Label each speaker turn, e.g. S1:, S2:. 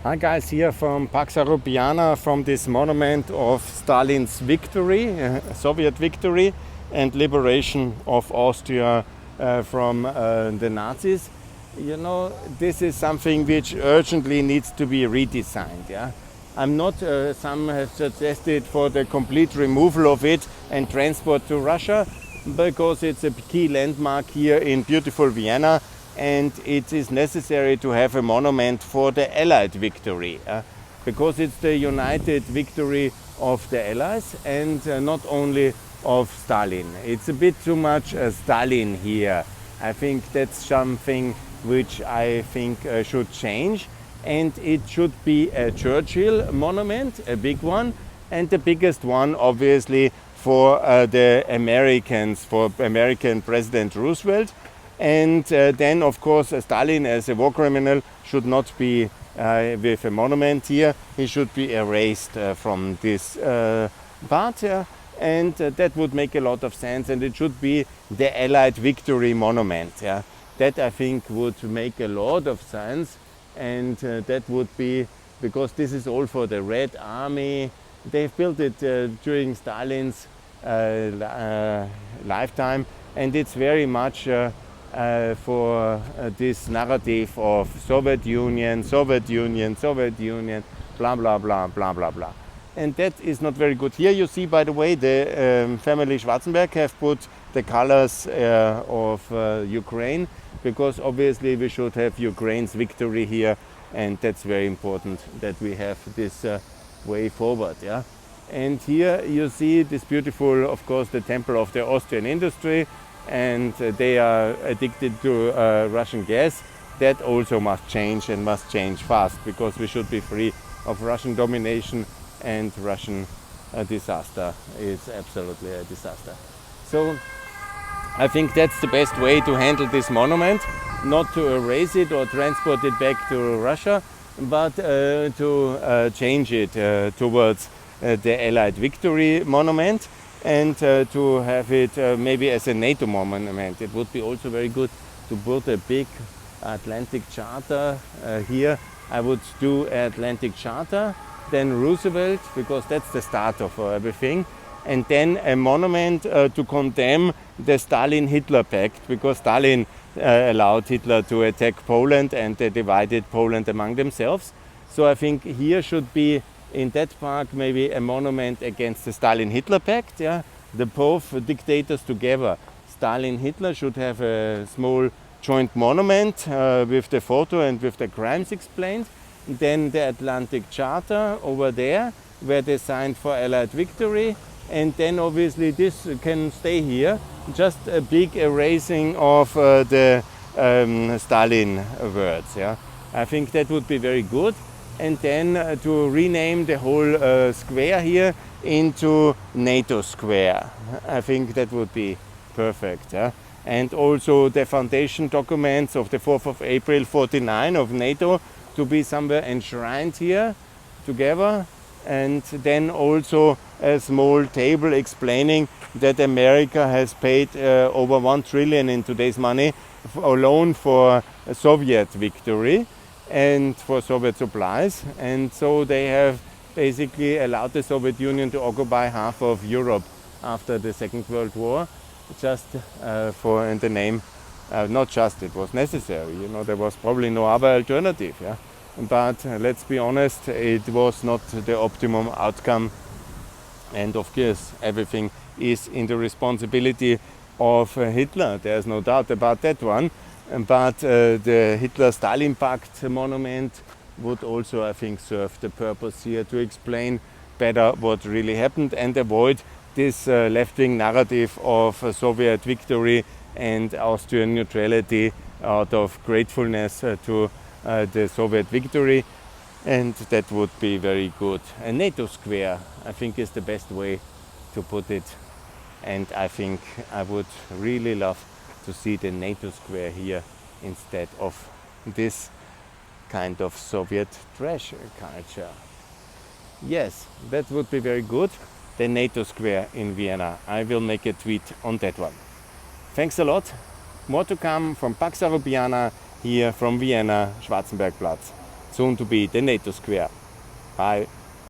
S1: Hi guys, here from Pax Europiana, from this monument of Stalin's victory, Soviet victory and liberation of Austria from the Nazis. You know, this is something which urgently needs to be redesigned. Yeah? I'm not, some have suggested, for the complete removal of it and transport to Russia, because it's a key landmark here in beautiful Vienna, and it is necessary to have a monument for the Allied victory, because it's the united victory of the Allies and not only of Stalin. It's a bit too much Stalin here. I think that's something which I think should change, and it should be a Churchill monument, a big one, and the biggest one obviously for the Americans, for American President Roosevelt. And then, of course, Stalin as a war criminal should not be with a monument here. He should be erased from this part, and that would make a lot of sense. And it should be the Allied victory monument. That, I think, would make a lot of sense, and that would be, because this is all for the Red Army. They've built it during Stalin's lifetime, and it's very much for this narrative of Soviet Union, Soviet Union, Soviet Union, blah, blah, blah, blah, blah, blah. And that is not very good. Here you see, by the way, the family Schwarzenberg have put the colors of Ukraine, because obviously we should have Ukraine's victory here, and that's very important that we have this way forward. And here you see this beautiful, of course, the temple of the Austrian industry, and they are addicted to Russian gas. That also must change, and must change fast, because we should be free of Russian domination, and Russian disaster is absolutely a disaster. So I think that's the best way to handle this monument, not to erase it or transport it back to Russia, but to change it towards the Allied victory monument, and to have it maybe as a NATO monument. It would be also very good to put a big Atlantic Charter here. I would do Atlantic Charter, then Roosevelt, because that's the start of everything, and then a monument to condemn the Stalin-Hitler pact, because Stalin allowed Hitler to attack Poland, and they divided Poland among themselves. So I think here should be, in that park, maybe a monument against the Stalin-Hitler pact. The both dictators together, Stalin-Hitler, should have a small joint monument with the photo and with the crimes explained. Then the Atlantic Charter over there, where they signed for Allied victory. And then obviously this can stay here, just a big erasing of the Stalin words. I think that would be very good. And then to rename the whole square here into NATO Square. I think that would be perfect. And also the foundation documents of the 4th of April 49 of NATO to be somewhere enshrined here together. And then also a small table explaining that America has paid over 1 trillion in today's money alone for a Soviet victory and for Soviet supplies, and so they have basically allowed the Soviet Union to occupy half of Europe after the Second World War, just for in the name, not just, it was necessary, there was probably no other alternative, but let's be honest, it was not the optimum outcome, and of course everything is in the responsibility of Hitler, there's no doubt about that one. But the Hitler-Stalin Pact monument would also, I think, serve the purpose here to explain better what really happened and avoid this left-wing narrative of Soviet victory and Austrian neutrality out of gratefulness to the Soviet victory. And that would be very good. A NATO Square, I think, is the best way to put it. And I think I would really love to see the NATO Square here instead of this kind of Soviet trash culture. Yes, that would be very good. The NATO Square in Vienna. I will make a tweet on that one. Thanks a lot. More to come from Pax Europiana here from Vienna Schwarzenberg Platz. soon to be the NATO Square. Bye.